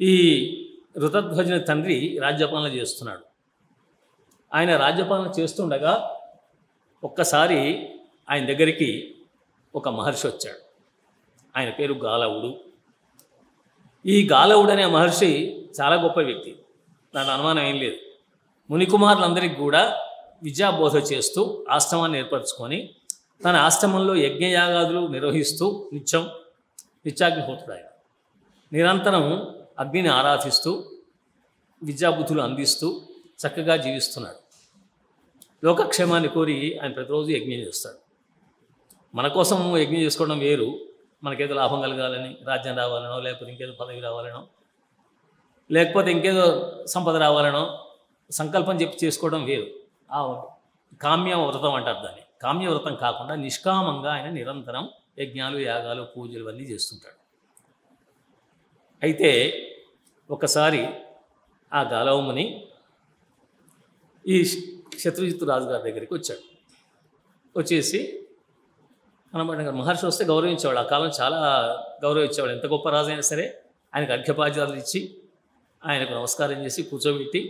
ఈ ఋతధ్వజుని తండ్రి రాజ్యపాలన చేస్తున్నాడు. ఆయన రాజ్యపాలన చేస్తుండగా ఒక్కసారి ఆయన దగ్గరికి ఒక మహర్షి వచ్చాడు. ఆయన పేరు గాలవుడు. ఈ గాలవుడు అనే మహర్షి చాలా గొప్ప వ్యక్తి, దాని అనుమానం ఏం లేదు. మునికుమారులందరికీ కూడా విద్యాబోధ చేస్తూ ఆశ్రమాన్ని ఏర్పరచుకొని తన ఆశ్రమంలో యజ్ఞయాగాదులు నిర్వహిస్తూ నిత్యాగ్నిహోత్రుడు ఆయన. నిరంతరం అగ్నిని ఆరాధిస్తూ విద్యాబుద్ధులు అందిస్తూ చక్కగా జీవిస్తున్నాడు. లోకక్షేమాన్ని కోరి ఆయన ప్రతిరోజు యజ్ఞం చేస్తాడు. మన కోసం యజ్ఞం చేసుకోవడం వేరు, మనకేదో లాభం కలగాలని, రాజ్యం రావాలనో, లేకపోతే ఇంకేదో పదవి రావాలనో, లేకపోతే ఇంకేదో సంపద రావాలనో సంకల్పం చెప్పి చేసుకోవడం వేరు. ఆ కామ్య వ్రతం అంటారు దాన్ని. కామ్య వ్రతం కాకుండా నిష్కామంగా ఆయన నిరంతరం యజ్ఞాలు, యాగాలు, పూజలు అన్నీ చేస్తుంటాడు. అయితే ఒకసారి ఆ గాలవముని ఈ శత్రుజిత్తు రాజుగారి దగ్గరికి వచ్చాడు. వచ్చేసి అనమాట మహర్షి వస్తే గౌరవించేవాడు. ఆ కాలం చాలా గౌరవించేవాడు. ఎంత గొప్ప రాజు అయినా సరే ఆయనకు అర్ఘ్యపాద్యాలు ఇచ్చి ఆయనకు నమస్కారం చేసి కూర్చోబెట్టి,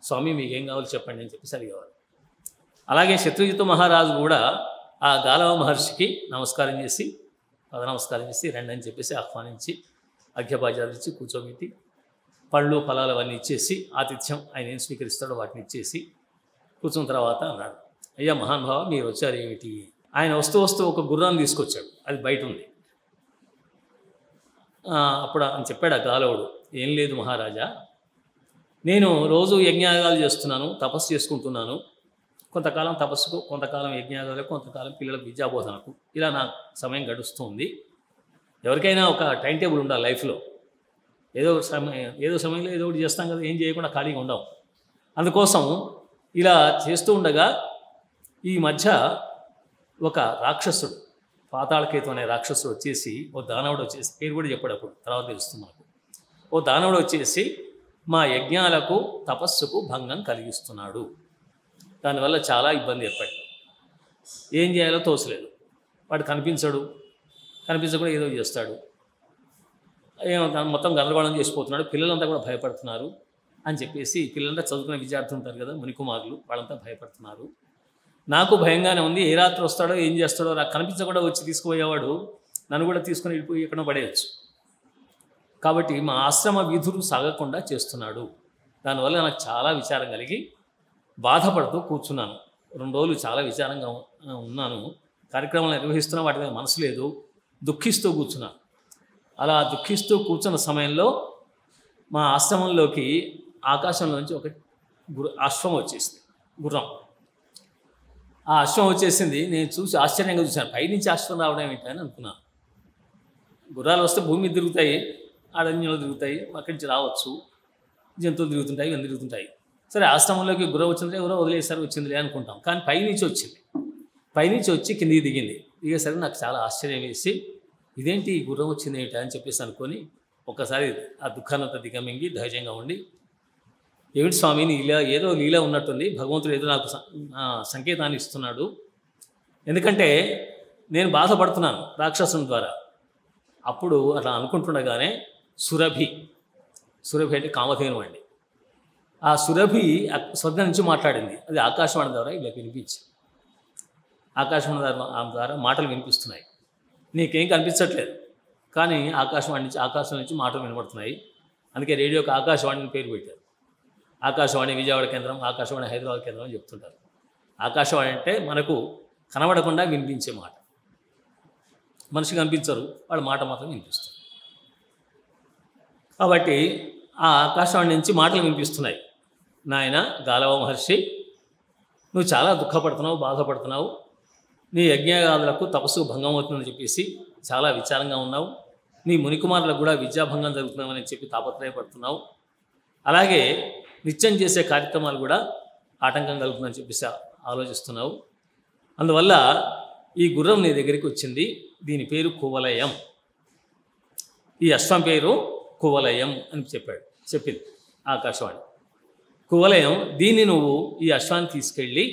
స్వామి మీకేం కావాలో చెప్పండి అని చెప్పేసి అడిగేవాడు. అలాగే శత్రుజిత్తు మహారాజు కూడా ఆ గాలవ మహర్షికి నమస్కారం చేసి, నమస్కారం చేసి రండి అని చెప్పేసి ఆహ్వానించి అర్ఘ్యపాద్యాలు ఇచ్చి కూర్చోబెట్టి పళ్ళు ఫలాలు అవన్నీ ఇచ్చేసి, ఆతిథ్యం ఆయన ఏం స్వీకరిస్తాడో వాటిని ఇచ్చేసి కూర్చున్న తర్వాత అన్నాడు, అయ్యా మహానుభావ మీరు వచ్చారు ఏమిటి? ఆయన వస్తూ ఒక గుర్రాన్ని తీసుకొచ్చాడు. అది బయట ఉంది. అప్పుడు అని చెప్పాడు ఆ గాలవుడు, ఏం లేదు మహారాజా, నేను రోజు యజ్ఞయాగాలు చేస్తున్నాను, తపస్సు చేసుకుంటున్నాను. కొంతకాలం తపస్సుకు, కొంతకాలం యజ్ఞయాగాలకు, కొంతకాలం పిల్లలకు విద్యాబోధనకు, ఇలా నా సమయం గడుస్తుంది. ఎవరికైనా ఒక టైం టేబుల్ ఉండాలి లైఫ్లో. ఏదో సమయంలో ఏదో ఒకటి చేస్తాం కదా, ఏం చేయకుండా ఖాళీగా ఉండవు. అందుకోసం ఇలా చేస్తూ ఉండగా ఈ మధ్య ఒక రాక్షసుడు, పాతాళకేతు అనే రాక్షసుడు వచ్చేసి, ఓ దానవుడు వచ్చేసి, పేరు కూడా చెప్పాడు అప్పుడు, తర్వాత తెలుస్తుంది మనకు. ఓ దానవుడు వచ్చేసి మా యజ్ఞాలకు, తపస్సుకు భంగం కలిగిస్తున్నాడు. దానివల్ల చాలా ఇబ్బంది ఏర్పడింది. ఏం చేయాలో తోచలేదు. వాడు కనిపించకుండా ఏదో చేస్తాడు. మొత్తం గందరగోళం చేసిపోతున్నాడు. పిల్లలంతా కూడా భయపడుతున్నారు అని చెప్పేసి, పిల్లలంతా చదువుకునే విద్యార్థులు ఉంటారు కదా, మునికుమారులు, వాళ్ళంతా భయపడుతున్నారు. నాకు భయంగానే ఉంది. ఏ రాత్రి వస్తాడో, ఏం చేస్తాడో, నాకు కనిపించకుండా వచ్చి తీసుకుపోయేవాడు నన్ను కూడా తీసుకుని వెళ్ళిపోయి ఎక్కడో పడేయచ్చు. కాబట్టి మా ఆశ్రమ విధులు సాగకుండా చేస్తున్నాడు. దానివల్ల నాకు చాలా విచారం కలిగి బాధపడుతూ కూర్చున్నాను. 2 రోజులు చాలా విచారంగా ఉన్నాను. కార్యక్రమాలు నిర్వహిస్తున్నా, వాటి మీద మనసు లేదు. దుఃఖిస్తూ కూర్చున్నాను. అలా దుఃఖిస్తూ కూర్చున్న సమయంలో మా ఆశ్రమంలోకి ఆకాశంలోంచి ఒక అశ్వం వచ్చేసింది, గుర్రం. ఆ అశ్వం వచ్చేసింది. నేను చూసి ఆశ్చర్యంగా చూశాను. పైనుంచి అశ్వం రావడం ఏంటి అని అనుకున్నాను. గుర్రాలు వస్తే భూమి మీద తిరుగుతాయి, అరణ్యంలో తిరుగుతాయి, అక్కడి నుంచి రావచ్చు, జంతువులు తిరుగుతుంటాయి, ఇవన్నీ తిరుగుతుంటాయి. సరే ఆశ్రమంలోకి గుర్రం వచ్చిందిలే, గుర్రం వదిలేసారి వచ్చిందిలే అనుకుంటాం. కానీ పైనుంచి వచ్చింది. పైనుంచి వచ్చి కిందికి దిగేసరికి నాకు చాలా ఆశ్చర్యం వేసి, ఇదేంటి ఈ గుర్రం వచ్చింది ఏంటి అని చెప్పేసి అనుకొని ఒక్కసారి ఆ దుఃఖాన్నంతా దిగమింగి ధైర్యంగా ఉండి, ఏమిటి స్వామి ఏదో లీల ఉన్నట్టుంది, భగవంతుడు ఏదో నాకు సంకేతాన్ని ఇస్తున్నాడు. ఎందుకంటే నేను బాధపడుతున్నాను రాక్షసుని ద్వారా. అప్పుడు అట్లా అనుకుంటుండగానే సురభి అంటే కామధేను అండి. ఆ సురభి స్వర్గం నుంచి మాట్లాడింది. అది ఆకాశవాణి ద్వారా ఇలా వినిపించి, ఆకాశవాణి ద్వారా మాటలు వినిపిస్తున్నాయి. నీకేం కనిపించట్లేదు, కానీ ఆకాశం నుంచి మాటలు వినబడుతున్నాయి. అందుకే రేడియోకి ఆకాశవాణి అని పేరు పెట్టారు. ఆకాశవాణి విజయవాడ కేంద్రం, ఆకాశవాణి హైదరాబాద్ కేంద్రం అని చెప్తుంటారు. ఆకాశవాణి అంటే మనకు కనబడకుండా వినిపించే మాట. మనిషి కనిపించరు, వాళ్ళ మాట మాత్రం వినిపిస్తారు. కాబట్టి ఆ ఆకాశవాణి నుంచి మాటలు వినిపిస్తున్నాయి. నాయన గాలవ మహర్షి, నువ్వు చాలా దుఃఖపడుతున్నావు, బాధపడుతున్నావు. నీ యజ్ఞయాగాదులకు తపస్సు భంగం అవుతుందని చెప్పేసి చాలా విచారంగా ఉన్నావు. నీ మునికుమారులకు కూడా విద్యాభంగం జరుగుతున్నామని చెప్పి తాపత్రయపడుతున్నావు. అలాగే నిత్యం చేసే కార్యక్రమాలు కూడా ఆటంకం కలుగుతుందని చెప్పేసి ఆలోచిస్తున్నావు. అందువల్ల ఈ గుర్రం నీ దగ్గరికి వచ్చింది. దీని పేరు కువలయం. ఈ అశ్వం పేరు కువలయం అని చెప్పింది ఆకాశవాణి. కువలయం, దీన్ని నువ్వు ఈ అశ్వాన్ని తీసుకెళ్ళి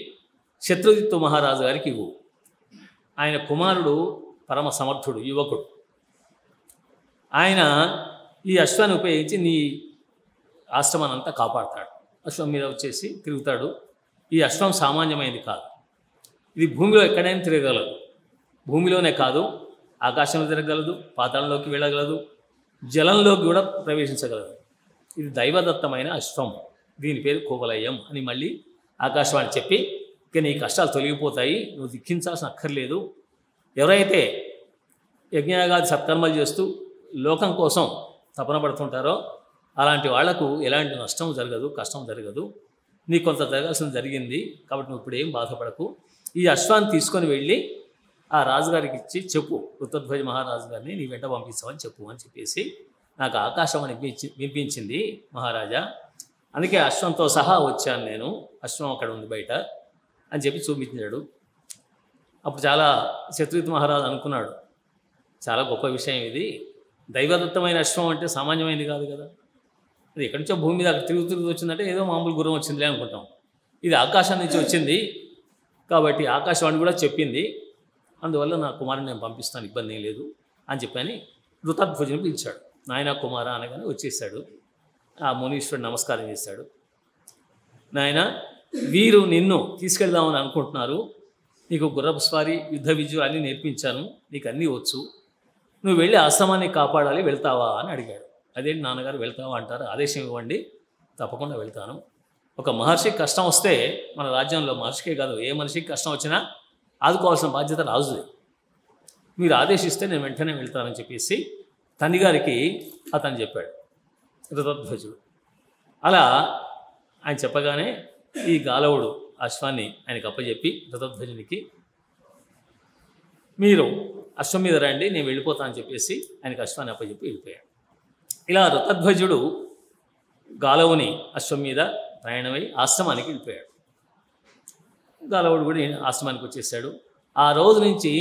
శత్రుజిత్తు మహారాజు గారికి ఇవ్వు. ఆయన కుమారుడు పరమ సమర్థుడు, యువకుడు. ఆయన ఈ అశ్వాన్ని ఉపయోగించి నీ ఆశ్రమాన్ని అంతా కాపాడతాడు. అశ్వం మీద వచ్చేసి తిరుగుతాడు. ఈ అశ్వం సామాన్యమైనది కాదు. ఇది భూమిలో ఎక్కడైనా తిరగలదు. భూమిలోనే కాదు, ఆకాశంలో తిరగలదు, పాతాళంలోకి వెళ్ళగలదు, జలంలోకి కూడా ప్రవేశించగలదు. ఇది దైవదత్తమైన అశ్వం. దీని పేరు కువలయం అని మళ్ళీ ఆకాశవాణి చెప్పి, ఇక నీ కష్టాలు తొలగిపోతాయి, నువ్వు దుఃఖించాల్సిన అక్కర్లేదు. ఎవరైతే యజ్ఞయాగాది సత్కర్మలు చేస్తూ లోకం కోసం తపన పడుతుంటారో అలాంటి వాళ్లకు ఎలాంటి నష్టం జరగదు, కష్టం జరగదు. నీ కొంత జరగాల్సింది జరిగింది కాబట్టి నువ్వు ఇప్పుడు ఏం బాధపడకు. ఈ అశ్వాన్ని తీసుకొని వెళ్ళి ఆ రాజుగారికి ఇచ్చి చెప్పు, ఋతధ్వజ మహారాజు గారిని నీ వెంట పంపిస్తామని చెప్పు అని చెప్పేసి నాకు ఆకాశవాణి వినిపించింది మహారాజా. అందుకే అశ్వంతో సహా వచ్చాను నేను, అశ్వం అక్కడ ఉంది బయట అని చెప్పి చూపించాడు. అప్పుడు చాలా శత్రుఘ్న మహారాజు అనుకున్నాడు, చాలా గొప్ప విషయం ఇది. దైవదత్తమైన అశ్వం అంటే సామాన్యమైనది కాదు కదా. అది ఎక్కడి నుంచో భూమి మీద అక్కడ తిరుగుతూ వచ్చిందంటే ఏదో మామూలు గుర్రం వచ్చిందిలే అనుకుంటాం. ఇది ఆకాశం నుంచి వచ్చింది కాబట్టి ఆకాశవాణి కూడా చెప్పింది. అందువల్ల నా కుమారుని నేను పంపిస్తాను, ఇబ్బంది ఏం లేదు అని చెప్పని ఋతధ్వజుని పిలిచాడు. నాయన కుమార అనగానే వచ్చేసాడు. ఆ మునీశ్వరుడు నమస్కారం చేశాడు. నాయన, వీరు నిన్ను తీసుకెళ్దామని అనుకుంటున్నారు. నీకు గుర్రపు స్వారీ, యుద్ధ విద్యలు అన్నీ నేర్పించాను, నీకు అన్నీ వచ్చు. నువ్వు వెళ్ళి ఆశ్రమాన్ని కాపాడాలి, వెళ్తావా అని అడిగాడు. అదేంటి నాన్నగారు వెళ్తావా అంటారు, ఆదేశం ఇవ్వండి, తప్పకుండా వెళ్తాను. ఒక మహర్షికి కష్టం వస్తే మన రాజ్యంలో మహర్షికే కాదు ఏ మనిషికి కష్టం వచ్చినా ఆదుకోవాల్సిన బాధ్యత రాజుది. మీరు ఆదేశిస్తే నేను వెంటనే వెళ్తానని చెప్పేసి తండ్రి గారికి అతను చెప్పాడు ఋతధ్వజుడు. అలా ఆయన చెప్పగానే ఈ గాలవుడు అశ్వాన్ని ఆయనకు అప్పచెప్పి ఋతధ్వజునికి మీరు అశ్వం మీద రండి, నేను వెళ్ళిపోతానని చెప్పేసి ఆయనకు అశ్వాన్ని అప్పచెప్పి వెళ్ళిపోయాడు. ఇలా ఋతధ్వజుడు గాలవుని అశ్వం మీద ప్రయాణమై ఆశ్రమానికి వెళ్ళిపోయాడు. గాలవుడు కూడా ఆశ్రమానికి వచ్చేసాడు. ఆ రోజు నుంచి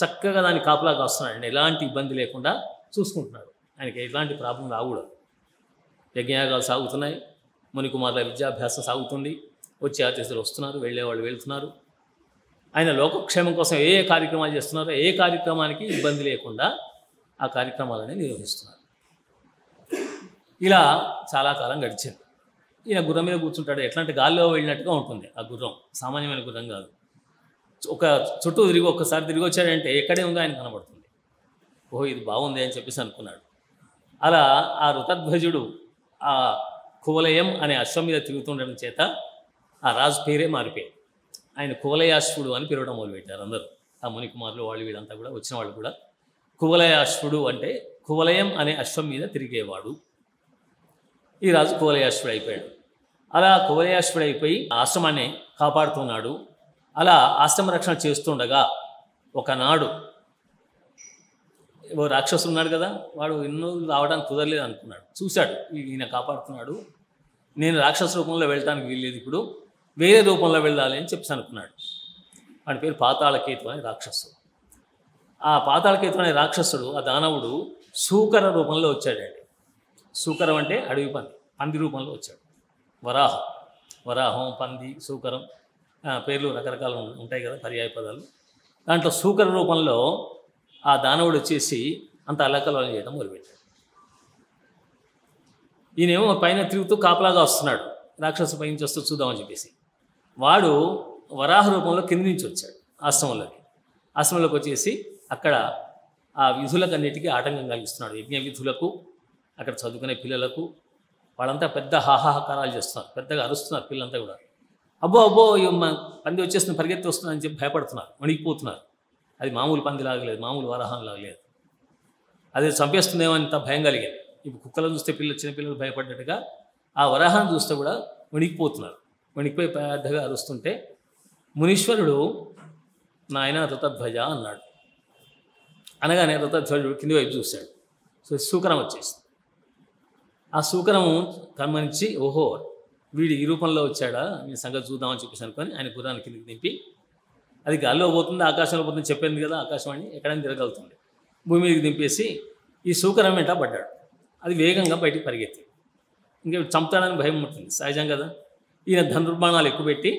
చక్కగా దాన్ని కాపలాగా వస్తున్నాడు, ఎలాంటి ఇబ్బంది లేకుండా చూసుకుంటున్నాడు. ఆయనకి ఎలాంటి ప్రాబ్లం రాకూడదు. యజ్ఞయాగాలు సాగుతున్నాయి, మునికుమారుల విద్యాభ్యాసం సాగుతుంది, వచ్చే అతిథులు వస్తున్నారు, వెళ్ళేవాళ్ళు వెళ్తున్నారు. ఆయన లోకక్షేమం కోసం ఏ ఏ కార్యక్రమాలు చేస్తున్నారో ఏ కార్యక్రమానికి ఇబ్బంది లేకుండా ఆ కార్యక్రమాలని నిర్వహిస్తున్నారు. ఇలా చాలా కాలం గడిచింది. ఈయన గుర్రం మీద కూర్చుంటాడు. ఎట్లాంటి గాల్లో వెళ్ళినట్టుగా ఉంటుంది ఆ గుర్రం, సామాన్యమైన గుర్రం కాదు. ఒక చుట్టూ తిరిగి ఒక్కసారి తిరిగి వచ్చాడంటే ఎక్కడే ఉందో ఆయన కనబడుతుంది. ఓహో, ఇది బాగుంది అని చెప్పేసి అనుకున్నాడు. అలా ఆ ఋతధ్వజుడు ఆ కువలయం అనే అశ్వం మీద తిరుగుతుండడం చేత ఆ రాజు పేరే మారిపోయాడు. ఆయన కువలయాశ్వుడు అని పిలవడం మొదలుపెట్టారు అందరూ. ఆ మునికుమారులు వాళ్ళు వీళ్ళంతా కూడా వచ్చిన వాళ్ళు కూడా కువలయాశ్వుడు అంటే కువలయం అనే అశ్వం మీద తిరిగేవాడు. ఈ రాజు కువలయాశ్వుడు అయిపోయాడు. అలా కువలయాశ్వుడు అయిపోయి ఆశ్రమాన్ని కాపాడుతున్నాడు. అలా ఆశ్రమ రక్షణ చేస్తుండగా ఒకనాడు ఓ రాక్షసుడు ఉన్నాడు కదా, వాడు ఎన్నో రావడానికి కుదరలేదు అనుకున్నాడు. చూశాడు ఈయన కాపాడుతున్నాడు, నేను రాక్షస రూపంలో వెళ్ళడానికి వీల్లేదు, ఇప్పుడు వేరే రూపంలో వెళ్ళాలి అని చెప్పి అనుకున్నాడు. వాడి పేరు పాతాళకేతు అనే రాక్షసుడు. ఆ పాతాళకేతు అనే రాక్షసుడు, ఆ దానవుడు సూకర రూపంలో వచ్చాడండి. సూకరం అంటే అడవి పంది, పంది రూపంలో వచ్చాడు. వరాహం, పంది, సూకరం పేర్లు రకరకాలు ఉంటాయి కదా పర్యాయ పదాలు. దాంట్లో సూకర రూపంలో ఆ దానవుడు వచ్చేసి అంత అల్లకల్లోలం చేయడం మొదలుపెట్టాడు. ఈయనేమో పైన తిరుగుతూ కాపలాగా వస్తున్నాడు, రాక్షసు పై నుంచి వస్తూ చూద్దామని చెప్పేసి. వాడు వరాహ రూపంలో కింది నుంచి వచ్చాడు ఆశ్రమంలోకి. ఆశ్రమంలోకి వచ్చేసి అక్కడ ఆ విధులకన్నిటికీ ఆటంకం కలిగిస్తున్నాడు. యజ్ఞ విధులకు, అక్కడ చదువుకునే పిల్లలకు, వాళ్ళంతా పెద్ద హాహాకారాలు చేస్తున్నారు, పెద్దగా అరుస్తున్నారు పిల్లలంతా కూడా. అబ్బో పంది వచ్చేస్తుంది, పరిగెత్తి వస్తుంది అని చెప్పి భయపడుతున్నారు, వణికిపోతున్నారు. అది మామూలు పందిలాగా లేదు, మామూలు వరాహంలాగా లేదు, అది చంపేస్తుందేమో అంత భయం కలిగేది. ఇప్పుడు కుక్కలను చూస్తే చిన్న పిల్లలు భయపడ్డట్టుగా ఆ వరాహాన్ని చూస్తే కూడా వణికిపోతున్నారు. వణికిపోయి పెద్దగా అరుస్తుంటే మునీశ్వరుడు నాయన ఋతధ్వజ అన్నాడు. అనగానే ఋతధ్వజుడు కింది వైపు చూశాడు. సో సూకరం వచ్చేసింది. ఆ సూకరము గమనించి ఓహో వీడు ఈ రూపంలో వచ్చాడా, మీ సంగతి చూద్దామని చెప్పేసి అనుకొని ఆయన గుర్రాన్ని కిందికి దింపి, అది గాల్లో పోతుంది ఆకాశంలో పోతుంది చెప్పింది కదా ఆకాశవాణి, ఎక్కడైనా తిరగలుగుతుంది, భూమి మీదకి దింపేసి ఈ సూకరం వెంట పడ్డాడు. అది వేగంగా బయటికి పరిగెత్తి, ఇంకా చంపుతాడని భయం ఉంటుంది సహజం కదా. ఈయన ధనుర్బాణాలు ఎక్కువ పెట్టి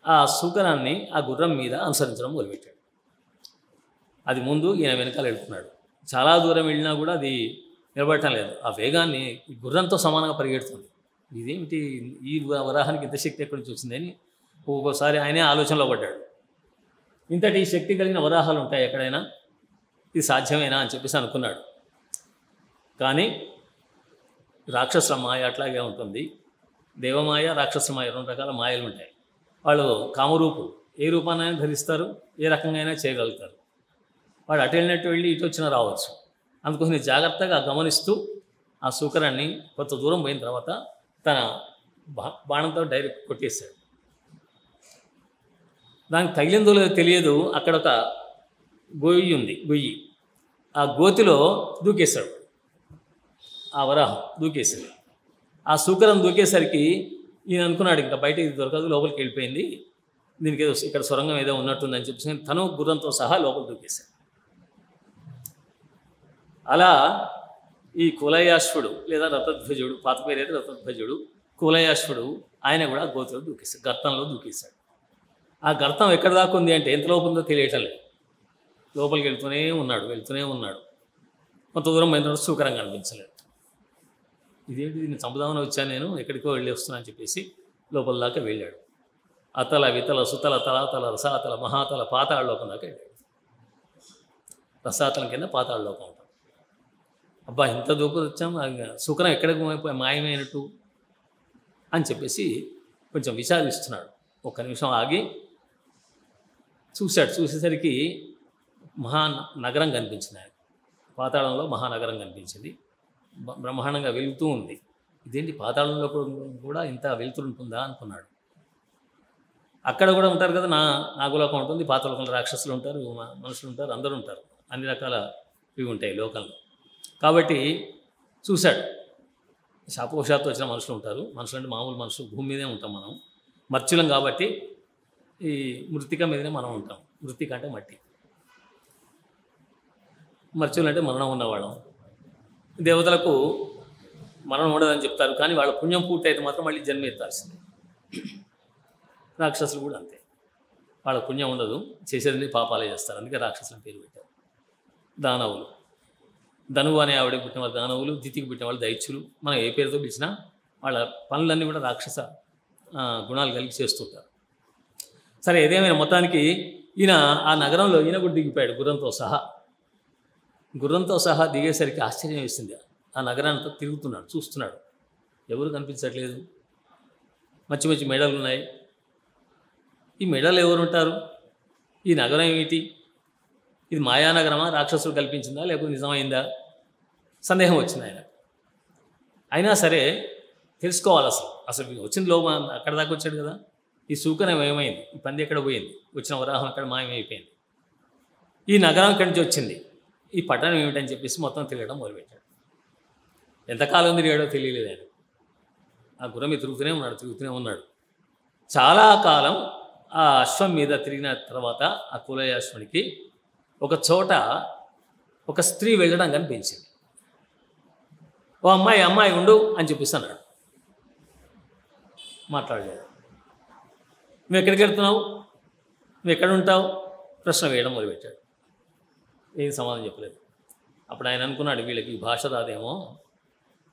ఆ సూకరాన్ని ఆ గుర్రం మీద అనుసరించడం మొదలుపెట్టాడు. అది ముందు, ఈయన వెనకాల వెళ్తున్నాడు. చాలా దూరం వెళ్ళినా కూడా అది నిలబడటం లేదు. ఆ వేగాన్ని గుర్రంతో సమానంగా పరిగెడుతుంది. ఇదేమిటి, ఈ వరాహానికి ఇంత శక్తి ఎక్కడి నుంచి వచ్చిందని ఒక్కోసారి ఆయనే ఆలోచనలో పడ్డాడు. ఇంతటి శక్తి కలిగిన వరాహాలు ఉంటాయి ఎక్కడైనా, ఇది సాధ్యమేనా అని చెప్పేసి అనుకున్నాడు. కానీ రాక్షసుల మాయ అట్లాగే ఉంటుంది. దేవమాయ, రాక్షస మాయ 2 రకాల మాయలు ఉంటాయి. వాళ్ళు కామరూపులు, ఏ రూపాన్నైనా ధరిస్తారు, ఏ రకంగా అయినా చేయగలుగుతారు. వాడు అటు వెళ్ళినట్టు వెళ్ళి ఇటు వచ్చినా రావచ్చు. అందుకోసం జాగ్రత్తగా గమనిస్తూ ఆ శూకరాన్ని కొంత దూరం పోయిన తర్వాత తన బాణంతో డైరెక్ట్ కొట్టేశాడు. దానికి తగిలిందో లేదో తెలియదు, అక్కడ ఒక గొయ్యి ఉంది, గొయ్యి. ఆ గోతిలో దూకేశాడు. ఆ వరాహం దూకేసింది. ఆ శూకరం దూకేసరికి ఈయన అనుకున్నాడు ఇంకా బయట ఇది దొరకదు, లోపలికి వెళ్ళిపోయింది, దీనికి ఏదో ఇక్కడ సొరంగం ఏదో ఉన్నట్టుందని చెప్పేసి తను గుర్రంతో సహా లోపల దూకేశాడు. అలా ఈ కులయాశ్వుడు లేదా రథధ్వజుడు, పాత పేరైతే రథధ్వజుడు, కులయాశ్వుడు ఆయన కూడా గోతిలో దూకేశాడు, గర్తంలో దూకేశాడు. ఆ గర్తం ఎక్కడ దాకా ఉంది అంటే ఎంత లోపల ఉందో తెలియటం లేదు. లోపలికి వెళ్తూనే ఉన్నాడు. కొంత దూరం పోయిన తర్వాత శూకరం కనిపించలేదు. ఇదేంటి, దీన్ని చంపుదామని వచ్చాను నేను, ఎక్కడికో వెళ్ళి వస్తున్నా అని చెప్పేసి లోపల దాకా వెళ్ళాడు. అతల వితల సుతల తలాతల రసాతల మహాతల పాతాళలోకం దాకా వెళ్ళాడు. రసాతలం కింద పాతాళలోకం ఉంటాం. అబ్బా ఇంత దూరం వచ్చాం, శూకరం ఎక్కడికి మాయమైనట్టు అని చెప్పేసి కొంచెం విచారిస్తున్నాడు. ఒక్క నిమిషం ఆగి చూశాడు. చూసేసరికి మహానగరం కనిపించింది. ఆయన పాతాళంలో మహానగరం కనిపించింది, బ్రహ్మాండంగా వెలుగుతూ ఉంది. ఇదేంటి, పాతాళంలో కూడా ఇంత వెలుతురుంటుందా అనుకున్నాడు. అక్కడ కూడా ఉంటారు కదా, నాగులోకం ఉంటుంది, పాతాళంలో రాక్షసులు ఉంటారు, మనుషులు ఉంటారు, అందరూ ఉంటారు, అన్ని రకాల ఇవి ఉంటాయి లోకంలో. కాబట్టి చూశాడు. శాపోషాత్తు వచ్చిన మనుషులు ఉంటారు, మనుషులు అంటే మామూలు మనుషులు, భూమి మీదే ఉంటాం మనం, మర్చులం కాబట్టి ఈ మృతిక మీదనే మనం ఉంటాం. మృతిక అంటే మట్టి, మర్చులు అంటే మరణం ఉన్నవాళ్ళం. దేవతలకు మరణం ఉండదని చెప్తారు, కానీ వాళ్ళ పుణ్యం పూర్తి అయితే మాత్రం మళ్ళీ జన్మ ఎత్తాల్సిందే. రాక్షసులు కూడా అంతే, వాళ్ళ పుణ్యం ఉండదు, చేసేది పాపాలే చేస్తారు, అందుకే రాక్షసులను పేరు పెట్టారు. దానవులు, ధనువు అనే ఆవిడకి పుట్టిన వాళ్ళు దానవులు, దితికి పుట్టిన వాళ్ళు దైత్యులు. మనం ఏ పేరుతో పిలిచినా వాళ్ళ పనులన్నీ కూడా రాక్షస గుణాలు కలిగి చేస్తుంటారు. సరే, ఏదేమైనా మొత్తానికి ఈయన ఆ నగరంలో ఈయన కూడా దిగిపోయాడు గుర్రంతో సహా దిగేసరికి ఆశ్చర్యం వేసింది. ఆ నగరాంతా తిరుగుతున్నాడు, చూస్తున్నాడు, ఎవరు కనిపించట్లేదు. మంచి మెడలు ఉన్నాయి. ఈ మెడలు ఎవరు ఉంటారు, ఈ నగరం ఏమిటి, ఇది మాయానగరమా, రాక్షసులు కల్పించిందా, లేకపోతే నిజమైందా, సందేహం వచ్చింది ఆయన. అయినా సరే తెలుసుకోవాలి, అసలు వచ్చిన లోపల అక్కడ దాకా వచ్చాడు కదా, ఈ శూకరం ఏమైంది, ఈ పంది ఎక్కడ పోయింది, వచ్చిన వరాహం అక్కడ మాయమైపోయింది, ఈ నగరం ఇక్కడి నుంచి వచ్చింది, ఈ పట్టణం ఏమిటని చెప్పేసి మొత్తం తిరగడం మొదలుపెట్టాడు. ఎంతకాలం తిరిగాడో తెలియలేదు ఆయన. ఆ గుర్రం మీద తిరుగుతూనే ఉన్నాడు. చాలా కాలం ఆ అశ్వం మీద తిరిగిన తర్వాత ఆ కులయాశ్వునికి ఒక చోట ఒక స్త్రీ వెళ్ళడం కనిపించింది. ఓ అమ్మాయి ఉండు అని చెప్పేసి అన్నాడు. మాట్లాడలేదు. నువ్వు ఎక్కడికి వెళ్తున్నావు, నువ్వు ఎక్కడ ఉంటావు, ప్రశ్న వేయడం మొదలుపెట్టాడు. ఏం సమాధానం చెప్పలేదు. అప్పుడు ఆయన అనుకున్నాడు, వీళ్ళకి ఈ భాష రాదేమో,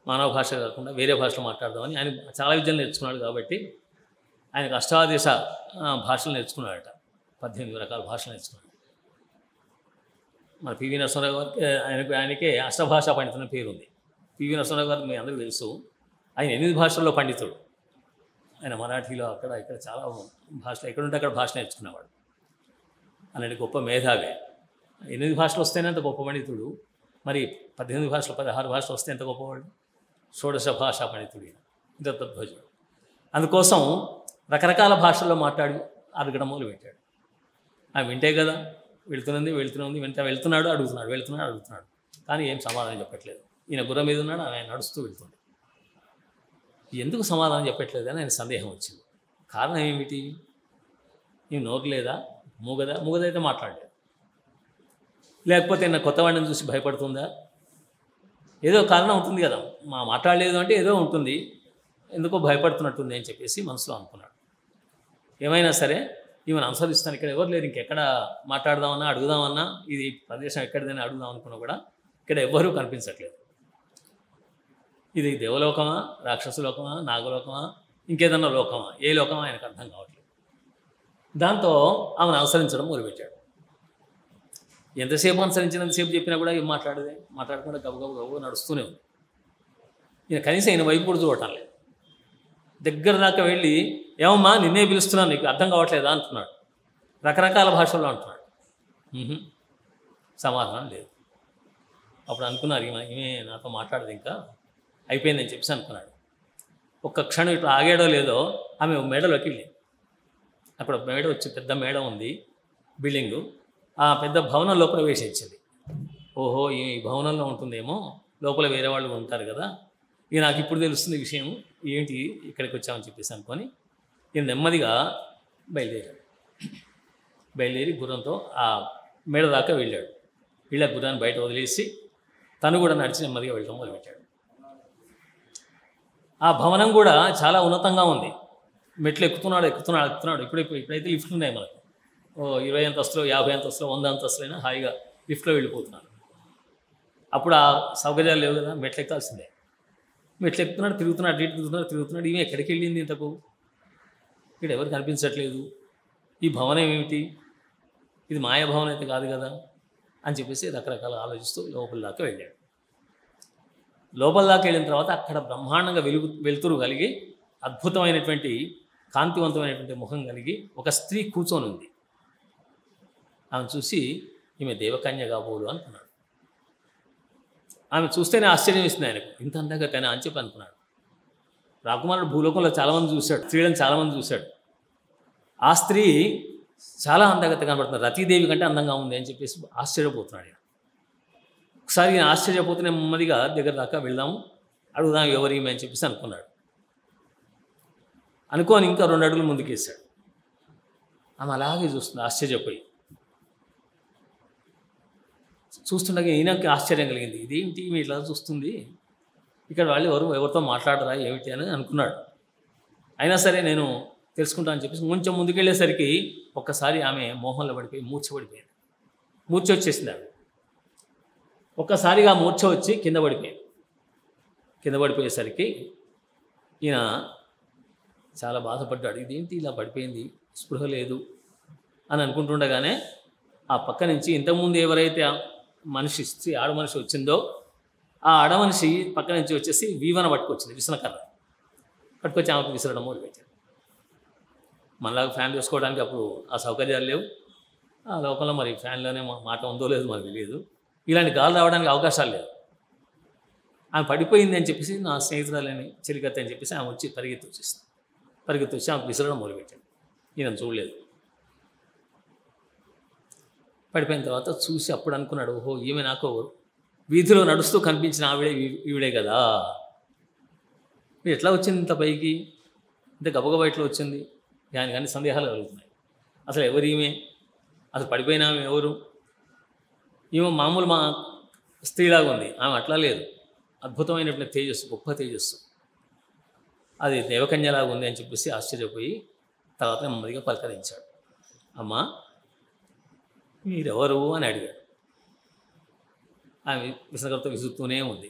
మానవ భాష కాకుండా వేరే భాషలో మాట్లాడదామని. ఆయన చాలా విద్యలు నేర్చుకున్నాడు కాబట్టి ఆయనకు అష్టాదశ భాషలు నేర్చుకున్నాడట, 18 రకాల భాషలు నేర్చుకున్నాడు. మన పివి నరసింహరావు గారికి ఆయనకే అష్టభాషా పండితుని పేరు ఉంది. పివి నరసింహరావు గారు మీ అందరికీ తెలుసు, ఆయన 8 భాషల్లో పండితుడు. ఆయన మరాఠీలో అక్కడ ఇక్కడ చాలా భాషలు, ఎక్కడుంటే అక్కడ భాష నేర్చుకునేవాడు. అలాంటి గొప్ప మేధావి. 8 భాషలు వస్తేనే అంత గొప్ప పండితుడు, మరి 18 భాషలు 16 భాషలు వస్తే ఎంత గొప్పవాడు. షోడశ భాషా పండితుడు దత్తధ్వజుడు. అందుకోసం రకరకాల భాషల్లో మాట్లాడి అడగడం మొదలు పెట్టాడు. ఆయన వింటే కదా, వెళ్తున్నది వెళ్తున్నాడు, అడుగుతున్నాడు, కానీ ఏం సమాధానం చెప్పట్లేదు. ఈయన గుర్రం మీద ఉన్నాడు, ఆయన నడుస్తూ వెళ్తుండే. ఎందుకు సమాధానం చెప్పట్లేదు అని ఆయన సందేహం వచ్చింది. కారణం ఏమిటి, ఈ నోరు లేదా, మూగదైతే మాట్లాడలేదు, లేకపోతే నా కొత్తవాడిని చూసి భయపడుతుందా, ఏదో కారణం ఉంటుంది కదా, మాట్లాడలేదు అంటే ఏదో ఉంటుంది, ఎందుకో భయపడుతున్నట్టుంది అని చెప్పేసి మనసులో అనుకున్నాడు. ఏమైనా సరే ఈమెను అనుసరిస్తాను, ఇక్కడ ఎవరు లేరు, ఇంకెక్కడ మాట్లాడదామన్నా అడుగుదామన్నా, ఇది ప్రదేశం ఎక్కడిదని అడుగుదాం అనుకున్నా కూడా ఇక్కడ ఎవ్వరూ కనిపించట్లేదు. ఇది దేవలోకమా, రాక్షస లోకమా, నాగలోకమా, ఇంకేదన్నా లోకమా, ఏ లోకమా ఆయనకు అర్థం కావట్లేదు. దాంతో ఆమెను అనుసరించడం మొదలుపెట్టాడు. ఎంతసేపు అనుసరించినంతసేపు చెప్పినా కూడా ఏం మాట్లాడకుండా గబగబ నడుస్తూనే ఉంది. ఈయన కనీసం ఈయన వైపు కూడా చూడటం లేదు. దగ్గర దాకా వెళ్ళి, ఏమమ్మా నిన్నే పిలుస్తున్నాను, నీకు అర్థం కావట్లేదా అంటున్నాడు. రకరకాల భాషల్లో అంటున్నాడు. సమాధానం లేదు. అప్పుడు అనుకున్నారు, ఈమె నాతో మాట్లాడదు, ఇంకా అయిపోయిందని చెప్పేసి అనుకున్నాడు. ఒక్క క్షణం ఇట్లా ఆగాడో లేదో ఆమె మేడలోకి వెళ్ళింది. అక్కడ మేడ వచ్చి పెద్ద మేడ ఉంది, బిల్డింగు. ఆ పెద్ద భవనంలో ప్రవేశించింది. ఓహో, ఈ భవనంలో ఉంటుందేమో, లోపల వేరే వాళ్ళు ఉంటారు కదా, ఇక నాకు ఇప్పుడు తెలుస్తుంది విషయం, ఏంటి ఇక్కడికి వచ్చామని చెప్పేసి అనుకొని ఈయన నెమ్మదిగా బయలుదేరి గుర్రంతో ఆ మేడ దాకా వెళ్ళాడు. వీళ్ళ గుర్రాన్ని బయట వదిలేసి తను కూడా నడిచి నెమ్మదిగా వెళ్ళడం మొదలుపెట్టాడు. ఆ భవనం కూడా చాలా ఉన్నతంగా ఉంది. మెట్లు ఎక్కుతున్నాడు. ఇప్పుడైతే లిఫ్ట్లు ఉన్నాయి మనకు. 20 అంతస్తులో, 50 అంతస్తులో, 100 అంతస్తులైనా హాయిగా లిఫ్ట్లో వెళ్ళిపోతున్నారు. అప్పుడు ఆ సౌకర్యాలు లేవు కదా, మెట్లు ఎక్కాల్సిందే. మెట్లు ఎక్కుతున్నాడు, తిరుగుతున్నాడు, తిరుగుతున్నాడు. ఈమె ఎక్కడికి వెళ్ళింది ఇంతకు? ఇక్కడ ఎవరు కనిపించట్లేదు. ఈ భవనం ఏమిటి? ఇది మాయాభవనం అయితే కాదు కదా అని చెప్పేసి రకరకాల ఆలోచిస్తూ లోపల దాకా వెళ్ళాడు. లోపల దాకా వెళ్ళిన తర్వాత అక్కడ బ్రహ్మాండంగా వెలుతురు కలిగి, అద్భుతమైనటువంటి కాంతివంతమైనటువంటి ముఖం కలిగి ఒక స్త్రీ కూర్చొని ఉంది. ఆమె చూసి ఈమె దేవకన్య కాబోలు అనుకున్నాడు. ఆమె చూస్తేనే ఆశ్చర్యం ఇస్తుంది ఆయనకు, ఇంత అందంగా కన్నా అని చెప్పి అనుకున్నాడు. రాకుమారుడు భూలోకంలో చాలామంది చూశాడు, స్త్రీలను చాలామంది చూశాడు. ఆ స్త్రీ చాలా అందంగా కనబడుతుంది, రతీదేవి కంటే అందంగా ఉంది అని చెప్పేసి ఆశ్చర్యపోతున్నాడు. ఒకసారి ఈయన ఆశ్చర్యపోతూనే నెమ్మదిగా దగ్గర దాకా వెళ్దాము, అడుగుదాం ఎవరు ఈమె అని చెప్పేసి అనుకున్నాడు. అనుకోని ఇంకా 2 అడుగులు ముందుకేసాడు. ఆమె అలాగే చూస్తుంది ఆశ్చర్యపోయి. చూస్తుండగా ఈయనకి ఆశ్చర్యం కలిగింది, ఇదేమిటి ఈమె ఇట్లా చూస్తుంది, ఇక్కడ వాళ్ళు ఎవరితో మాట్లాడరా ఏమిటి అని అనుకున్నాడు. అయినా సరే నేను తెలుసుకుంటానని చెప్పేసి కొంచెం ముందుకెళ్ళేసరికి ఒక్కసారి ఆమె మోహంలో పడిపోయి మూర్ఛపడిపోయింది. మూర్ఛ వచ్చేసింది ఆమె. ఒక్కసారిగా మూర్ఛ వచ్చి కింద పడిపోయింది. కింద పడిపోయేసరికి ఈయన చాలా బాధపడ్డాడు, ఇదేంటి ఇలా పడిపోయింది, స్పృహ లేదు అని అనుకుంటుండగానే ఆ పక్క నుంచి ఇంతకుముందు ఎవరైతే మనిషి ఆడ మనిషి వచ్చిందో ఆ ఆడమనిషి పక్క నుంచి వచ్చేసి వీవన పట్టుకొచ్చింది, విసనకర్ర పట్టుకొచ్చి ఆమెకు విసరడం మొదలుపెట్టాడు. మనలాగా ఫ్యాన్ చూసుకోవడానికి అప్పుడు ఆ సౌకర్యాలు లేవు. ఆ లోకంలో మరి ఫ్యాన్లోనే మాట ఉందో లేదో మనకు తెలియదు. ఇలాంటి గాలి రావడానికి అవకాశాలు లేవు. ఆమె పడిపోయింది అని చెప్పేసి నా స్నేహితురాలని చెలికత్త అని చెప్పేసి ఆమె వచ్చి పరిగెత్తి వచ్చి ఆమెకు విసరడం మొదలుపెట్టాడు. ఈయన చూడలేదు. పడిపోయిన తర్వాత చూసి అప్పుడు అనుకున్నాడు, ఓహో ఈమె నాకు వీధిలో నడుస్తూ కనిపించిన ఈవిడే కదా, ఎట్లా వచ్చింది ఇంత పైకి, ఇంత గబగబా ఎట్లా వచ్చింది కానీ సందేహాలు కలుగుతున్నాయి. అసలు ఎవరు ఈమె, అసలు పడిపోయిన ఆమె ఎవరు? ఈమె మామూలు మా స్త్రీలాగా ఉంది, ఆమె అట్లా లేదు, అద్భుతమైనటువంటి తేజస్సు, గొప్ప తేజస్సు, అది దేవకన్యలాగా ఉంది అని చెప్పేసి ఆశ్చర్యపోయి తర్వాత నెమ్మదిగా పలకరించాడు. అమ్మా మీరెవరు అని అడిగాడు. ఆమె విసనకర్రతో విసురుతూనే ఉంది.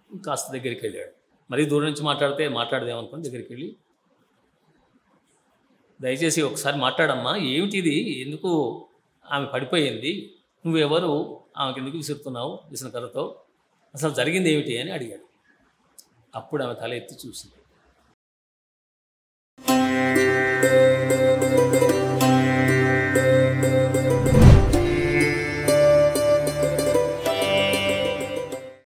కాస్త దగ్గరికి వెళ్ళాడు. మరీ దూరం నుంచి మాట్లాడదేమనుకుని దగ్గరికి వెళ్ళి, దయచేసి ఒకసారి మాట్లాడమ్మా, ఏమిటిది, ఎందుకు ఆమె పడిపోయింది, నువ్వెవరు, ఆమెకి ఎందుకు విసురుతున్నావు విసనకర్రతో, అసలు జరిగింది ఏమిటి అని అడిగాడు. అప్పుడు ఆమె తల ఎత్తి చూసింది.